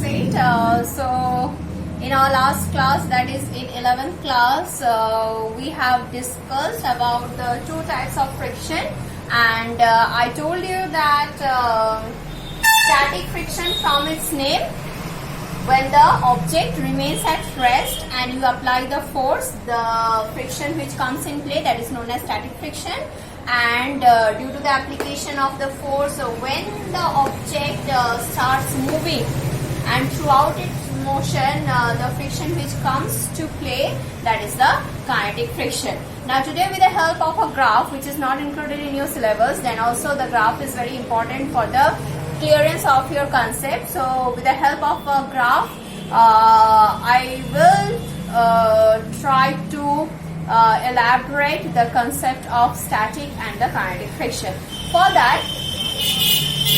it. So in our last class, that is in 11th class, we have discussed about the two types of friction, and I told you that static friction, from its name, when the object remains at rest and you apply the force, the friction which comes in play, that is known as static friction. And due to the application of the force, when the object starts moving, and throughout its motion, the friction which comes to play, that is the kinetic friction. Now today, with the help of a graph which is not included in your syllabus, then also the graph is very important for the clearance of your concept. So with the help of a graph, I will try to elaborate the concept of static and the kinetic friction. For that,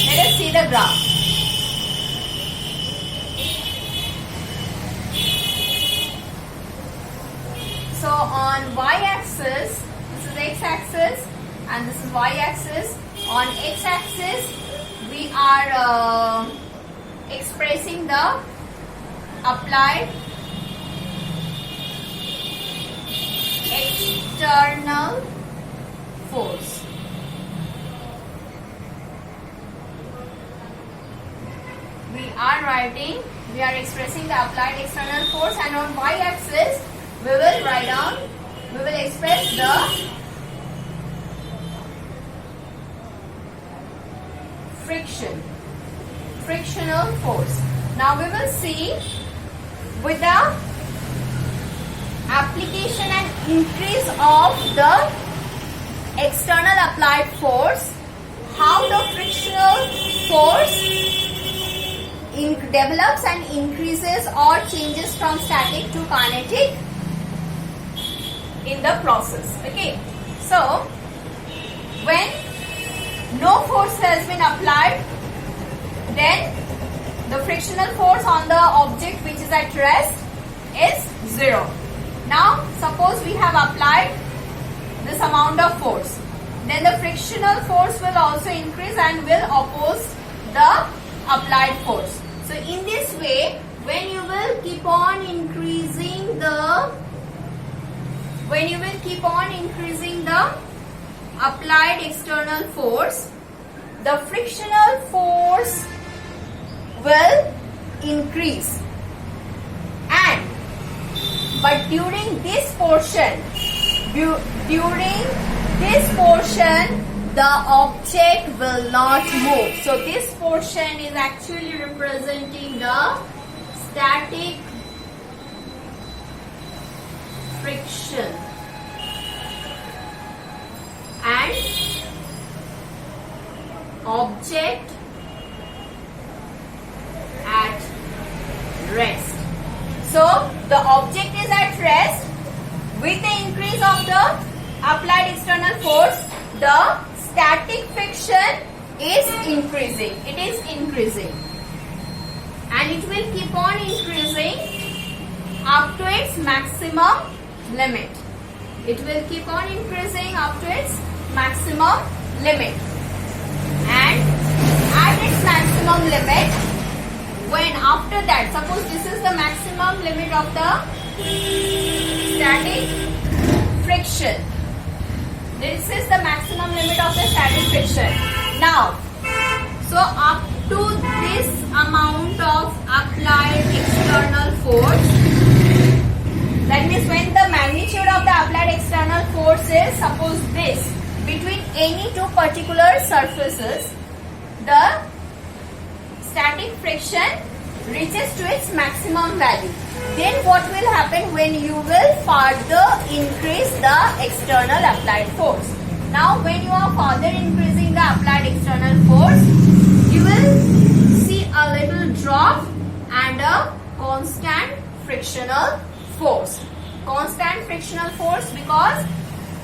let us see the graph. So on y-axis, this is x-axis and this is y-axis. On x-axis, we are expressing the applied external force. We are expressing the applied external force, and on y-axis we will express the frictional force. Now we will see, with the application and increase of the external applied force, how the frictional force develops and increases or changes from static to kinetic in the process. Okay, so when no force has been applied, then the frictional force on the object which is at rest is 0. Now suppose we have applied this amount of force, then the frictional force will also increase and will oppose the applied force. So in this way, when you will keep on increasing the applied external force, the frictional force will increase. But during this portion, the object will not move. So this portion is actually representing the static friction and object at rest. So the object is at rest. With the increase of the applied external force, the static friction is increasing. It is increasing, and it will keep on increasing up to its maximum limit. It will keep on increasing up to its maximum limit, and at its maximum limit, when after that, suppose this is the maximum limit of the static friction. This is the maximum limit of the static friction. Now, so up to this amount of applied external force, that means when the magnitude of the applied external force is, suppose this, between any two particular surfaces, the static friction reaches to its maximum value. Then what will happen when you will further increase the external applied force? Now when you are further increasing the applied external force, you will see a little drop and a constant frictional force. Constant frictional force because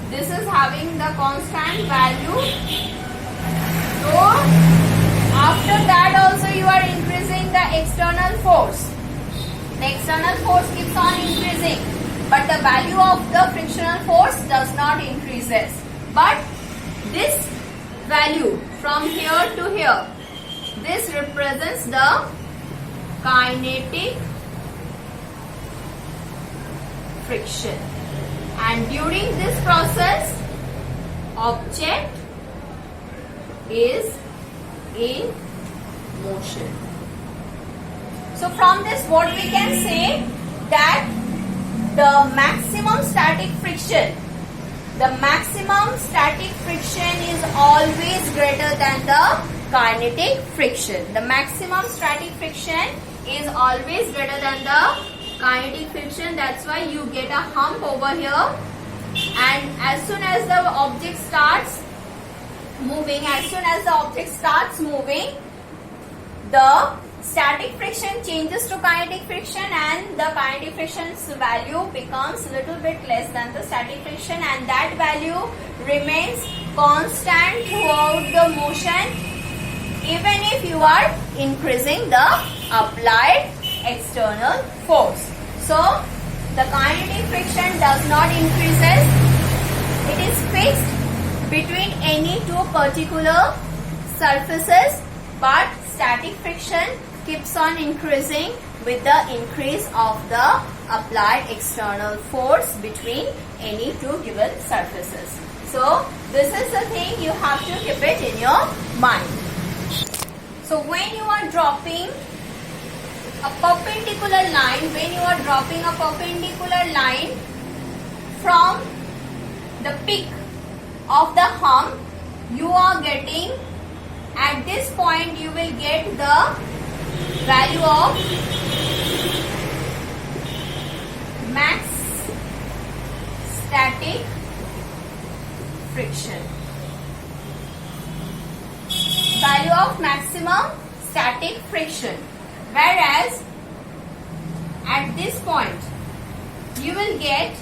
this is having the constant value. So after that also you are increasing the external force. The external force keeps on increasing, but the value of the frictional force does not increases. But this value from here to here, this represents the kinetic friction, and during this process object is in motion. So from this what we can say, that the maximum static friction is always greater than the kinetic friction. The maximum static friction is always greater than the kinetic friction. That's why you get a hump over here, and as soon as the object starts moving, the static friction changes to kinetic friction, and the kinetic friction's value becomes little bit less than the static friction, and that value remains constant throughout the motion, even if you are increasing the applied external force. So the kinetic friction does not increases. It is fixed between any two particular surfaces, but static friction keeps on increasing with the increase of the applied external force between any two given surfaces. So this is the thing you have to keep it in your mind. So when you are dropping a perpendicular line, from the peak of the hump, you are getting, at this point you will get the value of max static friction. Value of maximum static friction. Whereas at this point you will get,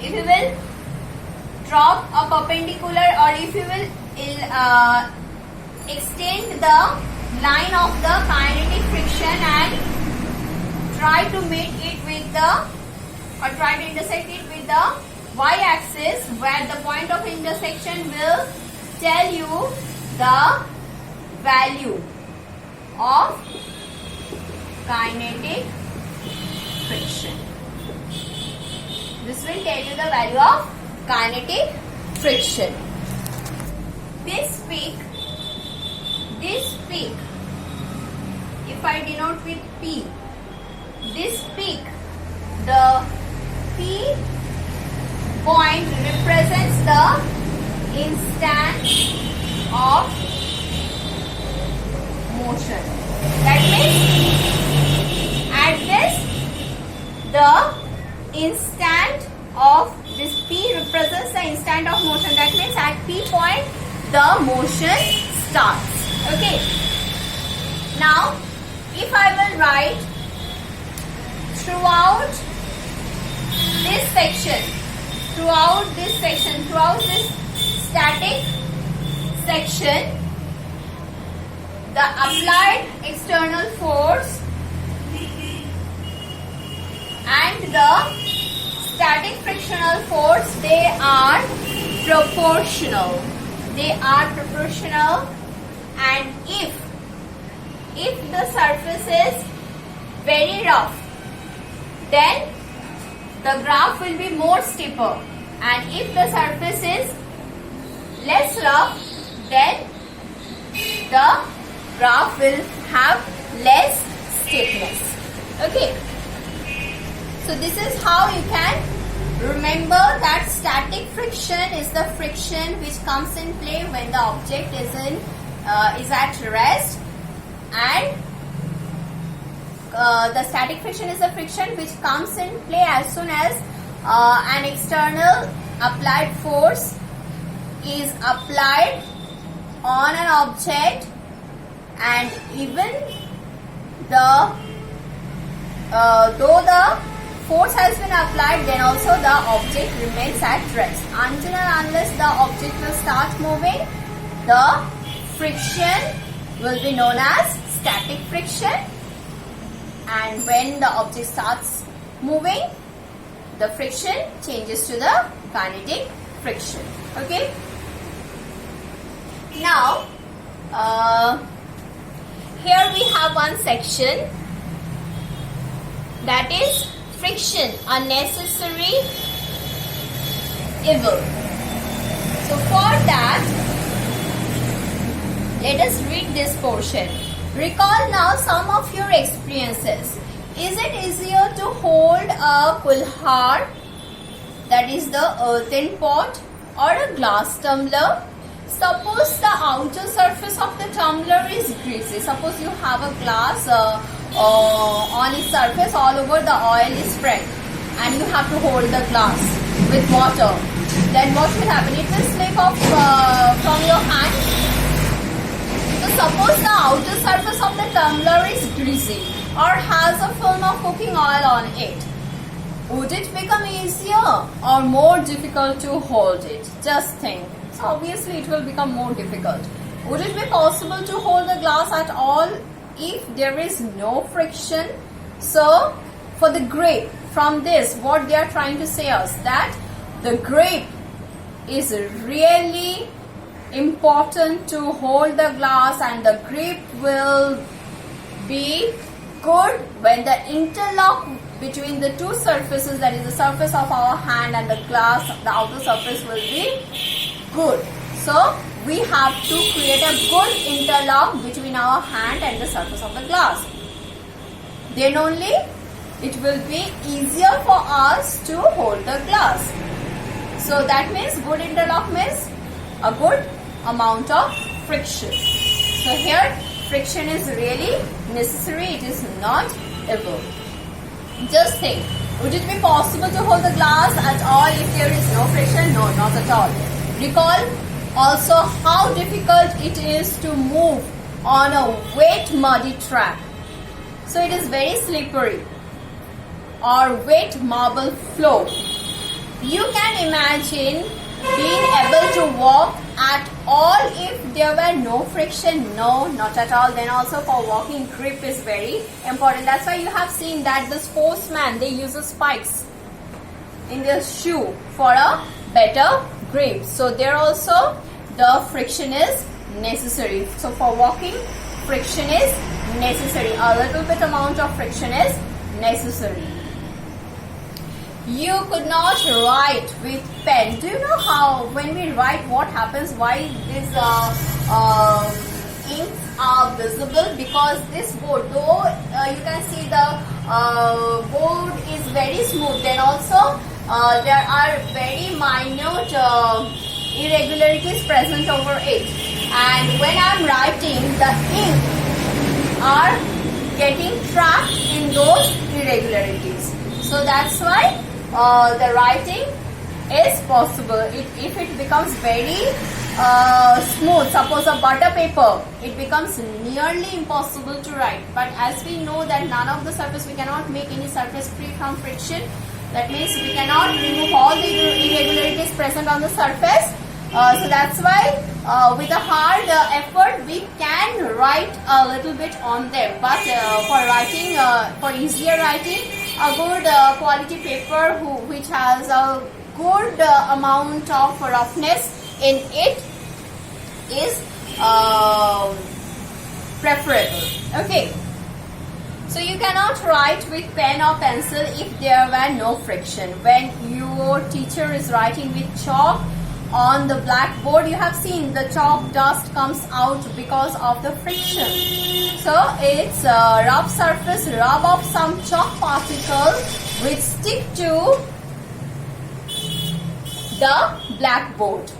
if you will drop a perpendicular, or if you will extend the line of the kinetic friction and try to meet it with the, or try to intersect it with the y-axis, where the point of intersection will tell you the value of kinetic friction. This will tell you the value of kinetic friction. This peak, if I denote with P, this peak, the P point represents the instant of motion. That means at this, the instant of this P represents the instant of motion. That means at P point the motion starts. Okay. Now if I will write throughout this static section, the applied external force and the static frictional force, they are proportional. And if the surface is very rough, then the graph will be more steeper, and if the surface is less rough, then the graph will have less steepness. Okay. So this is how you can remember that static friction is the friction which comes in play when the object is at rest, and the static friction is the friction which comes in play as soon as an external applied force is applied on an object, and even though the force has been applied, then also the object remains at rest. Until and unless the object will start moving, the friction will be known as static friction, and when the object starts moving, the friction changes to the kinetic friction. Okay. Now here we have one section, that is friction, a necessary evil. So for that, let us read this portion. Recall now some of your experiences. Is it easier to hold a kulhar, that is the earthen pot, or a glass tumbler? Suppose the outer surface of the tumbler is greasy. Suppose you have a glass on its surface, all over the oil is spread, and you have to hold the glass with water. Then what will happen? It will slip off from your hand. So suppose the outer surface of the tumbler is greasy or has a film of cooking oil on it. Would it become easier or more difficult to hold it? Just think. So obviously it will become more difficult. Would it be possible to hold the glass at all if there is no friction? So for the grape, from this what they are trying to say us, that the grape is really important to hold the glass, and the grip will be good when the interlock between the two surfaces, that is the surface of our hand and the glass, the outer surface, will be good. So we have to create a good interlock between our hand and the surface of the glass. Then only it will be easier for us to hold the glass. So that means good interlock means a good amount of friction. So here friction is really necessary, it is not evil. Just think, would it be possible to hold the glass at all if there is no friction? No, not at all. Recall also how difficult it is to move on a wet muddy track. So it is very slippery, or wet marble floor. You can imagine being able to walk at all if there were no friction? No, not at all. Then also for walking, grip is very important. That's why you have seen that the sportsman, they use spikes in their shoe for a better grip. So there also the friction is necessary. So for walking, friction is necessary. A little bit amount of friction is necessary. You could not write with pen. Do you know how when we write what happens? Why these inks are visible? Because this board, though you can see the board is very smooth, then also there are very minute irregularities present over it. And when I am writing, the ink are getting trapped in those irregularities. So that's why the writing is possible. If it becomes very smooth, suppose a butter paper, it becomes nearly impossible to write. But as we know that none of the surface, we cannot make any surface free from friction. That means we cannot remove all the irregularities present on the surface. So that's why with a hard effort we can write a little bit on them. But for writing, for easier writing, a good quality paper which has a good amount of roughness in it is preferable. Okay. So you cannot write with pen or pencil if there were no friction. When your teacher is writing with chalk on the blackboard, you have seen the chalk dust comes out because of the friction. So it's a rough surface, rub off some chalk particles which stick to the blackboard.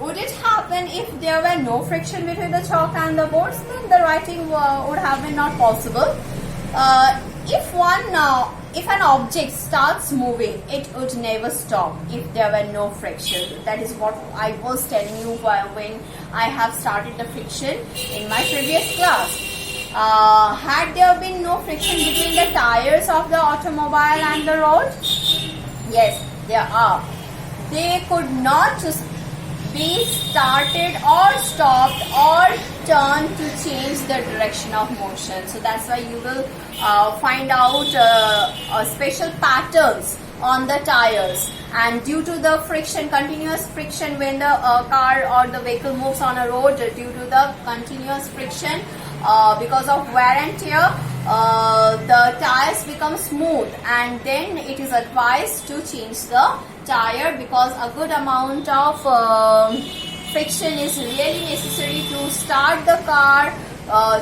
Would it happen if there were no friction between the chalk and the boards? Then the writing would have been not possible. If an object starts moving, it would never stop if there were no friction. That is what I was telling you when I have started the friction in my previous class. Had there been no friction between the tires of the automobile and the road? Yes, there are. They could not be started or stopped or turned to change the direction of motion. So that's why you will find out special patterns on the tires, and due to the friction, continuous friction, when the car or the vehicle moves on a road, due to the continuous friction, because of wear and tear, the tires become smooth, and then it is advised to change the tire, because a good amount of friction is really necessary to start the car,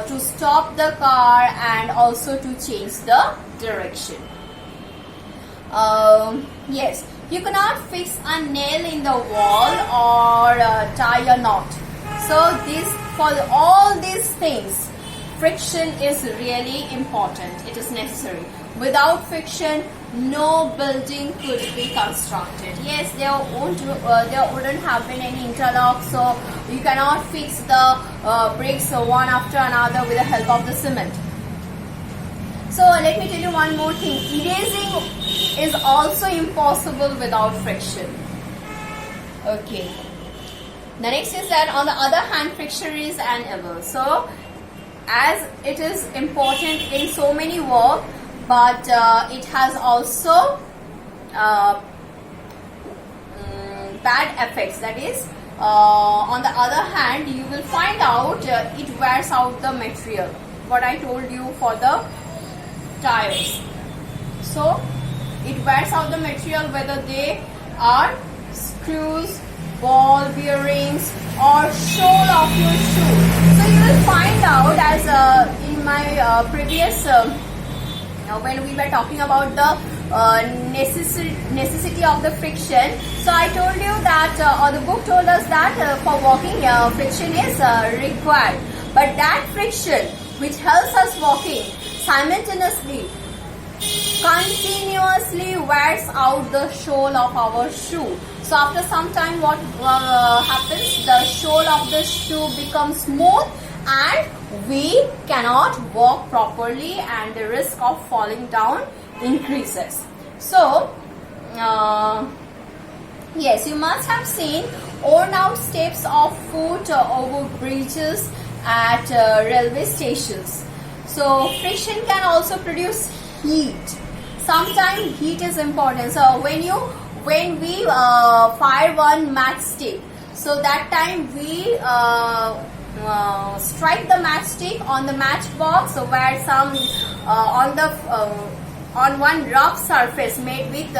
to stop the car, and also to change the direction. Yes, you cannot fix a nail in the wall or tie a knot. So for all these things, friction is really important. It is necessary. Without friction, no building could be constructed. Yes, there wouldn't have been any interlock, so you cannot fix the bricks one after another with the help of the cement. So let me tell you one more thing. Erasing is also impossible without friction. Okay. The next is that on the other hand, friction is an evil. So as it is important in so many work, but it has also bad effects. That is, on the other hand, you will find out it wears out the material. What I told you for the tires. So it wears out the material, whether they are screws, ball bearings, or sole of your shoe. So you will find out, as in my previous when we were talking about the necessity of the friction. So I told you that, or the book told us that for walking friction is required. But that friction which helps us walking simultaneously continuously wears out the sole of our shoe. So after some time, what happens? The sole of the shoe becomes smooth, and we cannot walk properly, and the risk of falling down increases. So yes, you must have seen worn out steps of foot over bridges at railway stations. So friction can also produce heat. Sometimes heat is important. So when we fire one matchstick, so that time we strike the matchstick on the matchbox, so where some on one rough surface made with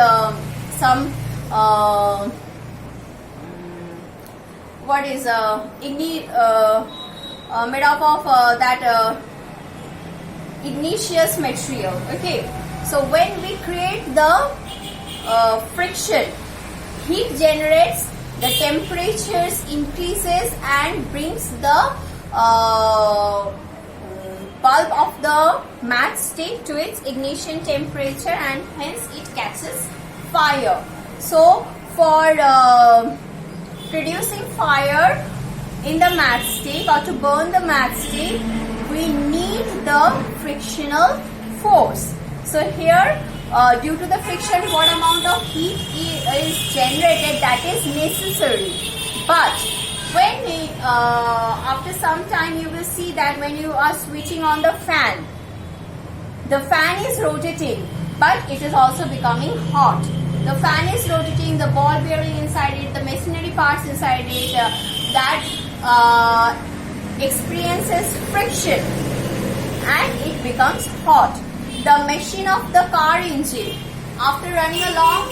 some what is made up of that igneous material. Okay, so when we create the friction, heat generates, the temperatures increases and brings the bulb of the matchstick to its ignition temperature, and hence it catches fire. So for producing fire in the matchstick, or to burn the matchstick, we need the frictional force. So here, due to the friction, what amount of heat is generated, that is necessary. But when we, after some time, you will see that when you are switching on the fan is rotating, but it is also becoming hot. The fan is rotating, the ball bearing inside it, the machinery parts inside it, that experiences friction, and it becomes hot. The machine of the car engine, after running a long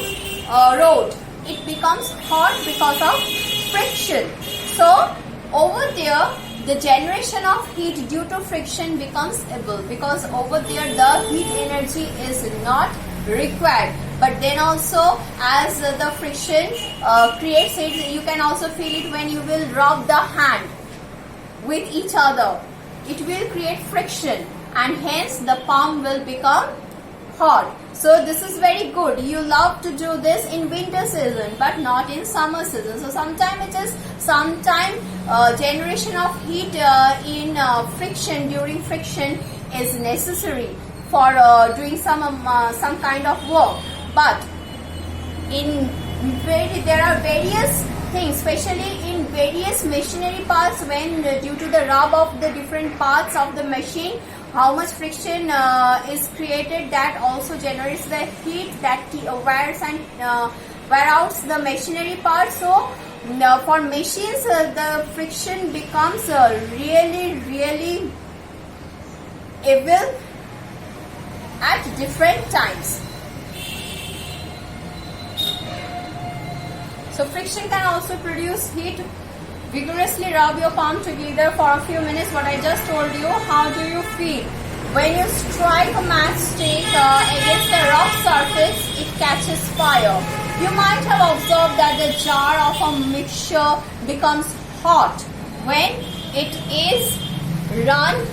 road, it becomes hot because of friction. So over there, the generation of heat due to friction becomes able, because over there the heat energy is not required. But then also, as the friction creates it, you can also feel it when you will rub the hand with each other. It will create friction, and hence the palm will become hot. So this is very good. You love to do this in winter season, but not in summer season. So sometimes it is, generation of heat in friction, during friction, is necessary for doing some kind of work. But there are various things, especially in various machinery parts, when due to the rub of the different parts of the machine, how much friction is created, that also generates the heat that wears and wear out the machinery part. So for machines, the friction becomes really evil at different times. So friction can also produce heat. Vigorously rub your palm together for a few minutes. What I just told you, how do you feel? When you strike a matchstick against a rough surface, it catches fire. You might have observed that the jar of a mixture becomes hot when it is run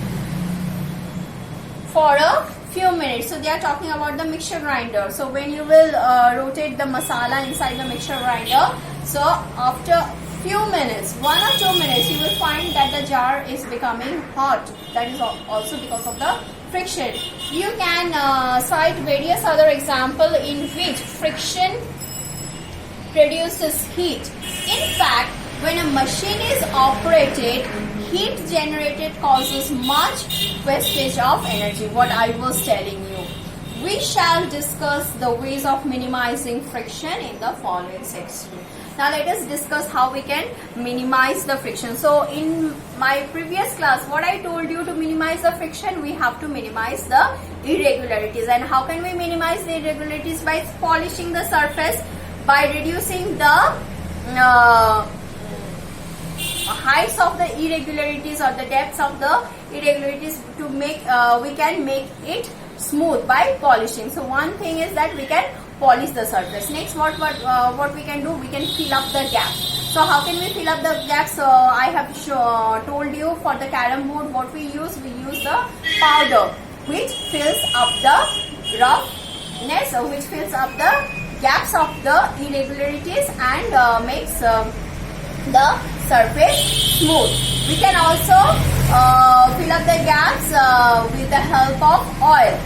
for a few minutes. So they are talking about the mixture grinder. So when you will rotate the masala inside the mixture grinder, so after few minutes, 1 or 2 minutes, you will find that the jar is becoming hot. That is also because of the friction. You can cite various other examples in which friction produces heat. In fact, when a machine is operated, heat generated causes much wastage of energy. What I was telling you. We shall discuss the ways of minimizing friction in the following section. Now let us discuss how we can minimize the friction. So in my previous class, what I told you, to minimize the friction, we have to minimize the irregularities. And how can we minimize the irregularities? By polishing the surface, by reducing the heights of the irregularities or the depths of the irregularities, to make we can make it smooth by polishing. So one thing is that we can polish the surface. Next, what we can do, we can fill up the gaps. So how can we fill up the gaps? I have told you, for the carom board, what we use the powder, which fills up the roughness, which fills up the gaps of the irregularities and makes the surface smooth. We can also fill up the gaps with the help of oil.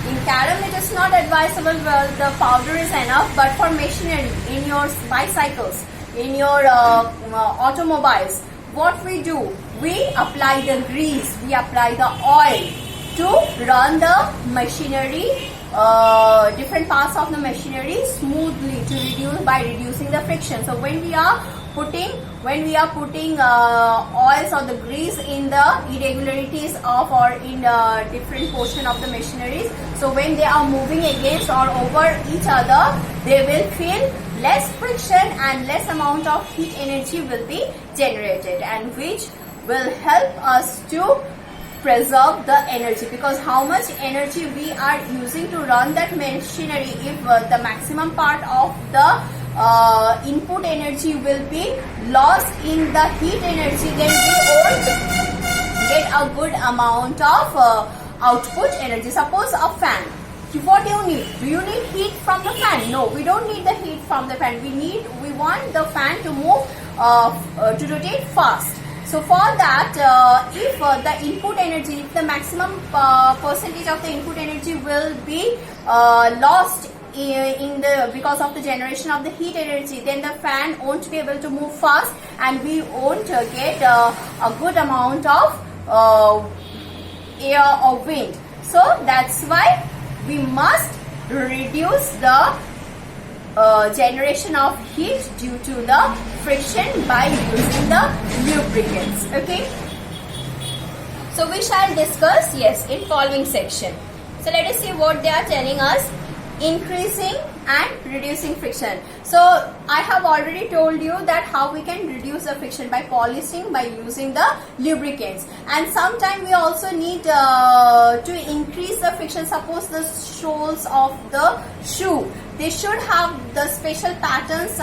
In carom, it is not advisable, well, the powder is enough, but for machinery, in your bicycles, in your automobiles, what we do, we apply the grease, we apply the oil to run the machinery, different parts of the machinery smoothly, to reduce, by reducing the friction. So when we are putting oils or the grease in the irregularities of or in different portion of the machineries, so when they are moving against or over each other, they will feel less friction and less amount of heat energy will be generated, and which will help us to preserve the energy. Because how much energy we are using to run that machinery, if the maximum part of the input energy will be lost in the heat energy, then we won't get a good amount of output energy. Suppose a fan. What do you need? Do you need heat from the fan? No, we don't need the heat from the fan. We want the fan to move, to rotate fast. So for that, if the input energy, if the maximum percentage of the input energy will be lost because of the generation of the heat energy, then the fan won't be able to move fast, and we won't get a good amount of air or wind. So that's why we must reduce the generation of heat due to the friction by using the lubricants. Okay, so we shall discuss, yes, in following section. So let us see what they are telling us. Increasing and reducing friction. So I have already told you that how we can reduce the friction by polishing, by using the lubricants. And sometimes we also need to increase the friction. Suppose the soles of the shoe, they should have the special patterns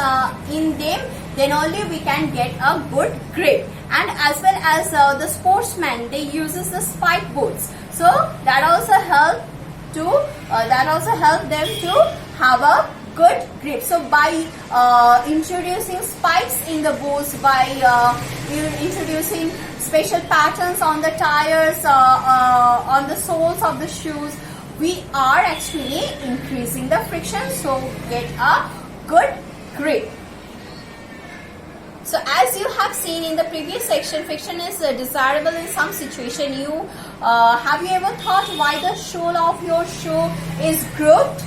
in them, then only we can get a good grip. And as well as the sportsman, they uses the spike boots, so that also help them to have a good grip. So by introducing spikes in the boots, by introducing special patterns on the tires, on the soles of the shoes, we are actually increasing the friction, so get a good grip. So as you have seen in the previous section, friction is desirable in some situation. Have you ever thought why the sole of your shoe is grooved?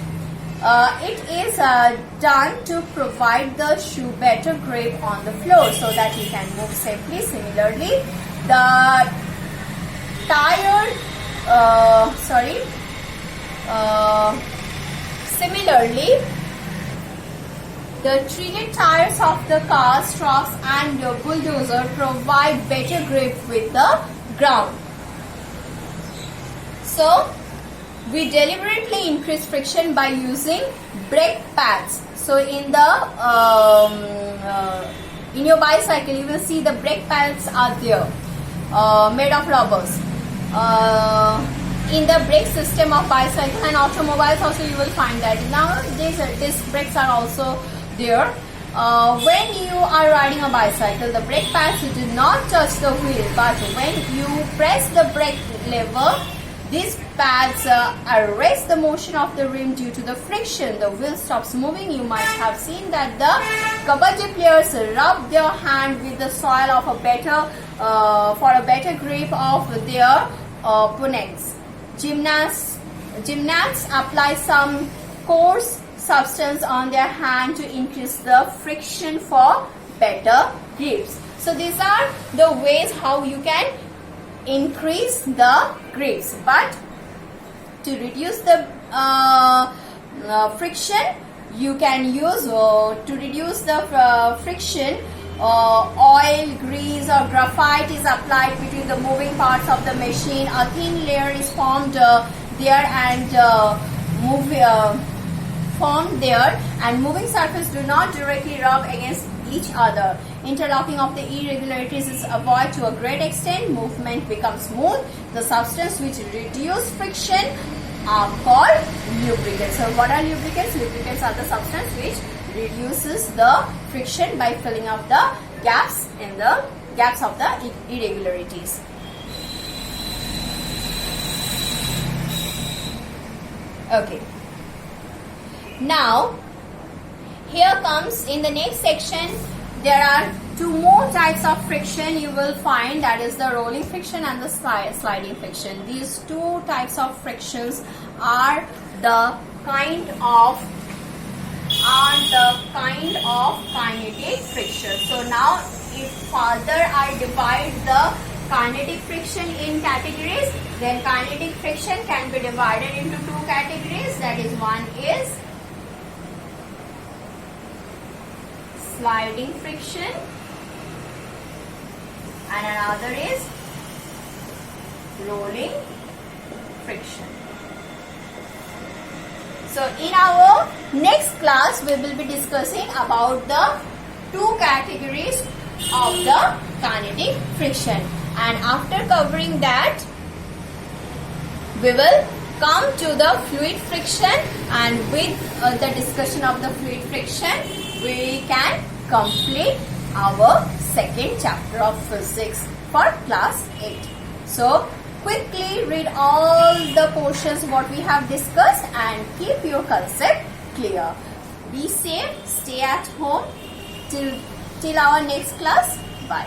It is done to provide the shoe better grip on the floor so that you can move safely. Similarly, the tire Similarly, the treated tires of the cars, trucks and the bulldozer provide better grip with the ground. So, we deliberately increase friction by using brake pads. So, in your bicycle, you will see the brake pads are there, made of rubbers. In the brake system of bicycle and automobiles also you will find that. Nowadays disc brakes are also there. When you are riding a bicycle, the brake pads do not touch the wheel, but when you press the brake lever, these pads arrest the motion of the rim due to the friction. The wheel stops moving. You might have seen that the kabaddi players rub their hand with the soil of a better for a better grip of their opponents. Gymnasts apply some coarse substance on their hand to increase the friction for better grips. So these are the ways how you can increase the grips. But to reduce the friction, you can use friction. Oil, grease or graphite is applied between the moving parts of the machine. A thin layer is formed there and moving surfaces do not directly rub against each other. Interlocking of the irregularities is avoided to a great extent. Movement becomes smooth. The substance which reduce friction are called lubricants. So what are lubricants? Lubricants are the substance which reduces the friction by filling up the gaps in the gaps of the irregularities. Okay. Now, here comes in the next section, there are two more types of friction you will find, that is the rolling friction and the sliding friction. These two types of frictions are the kind of kinetic friction. So now if further I divide the kinetic friction in categories, then kinetic friction can be divided into two categories. That is, one is sliding friction and another is rolling friction. So in our next class we will be discussing about the two categories of the kinetic friction, and after covering that we will come to the fluid friction, and with the discussion of the fluid friction we can complete our second chapter of physics for class 8. So quickly read all the portions what we have discussed and keep your concept clear. Be safe, stay at home till our next class. Bye.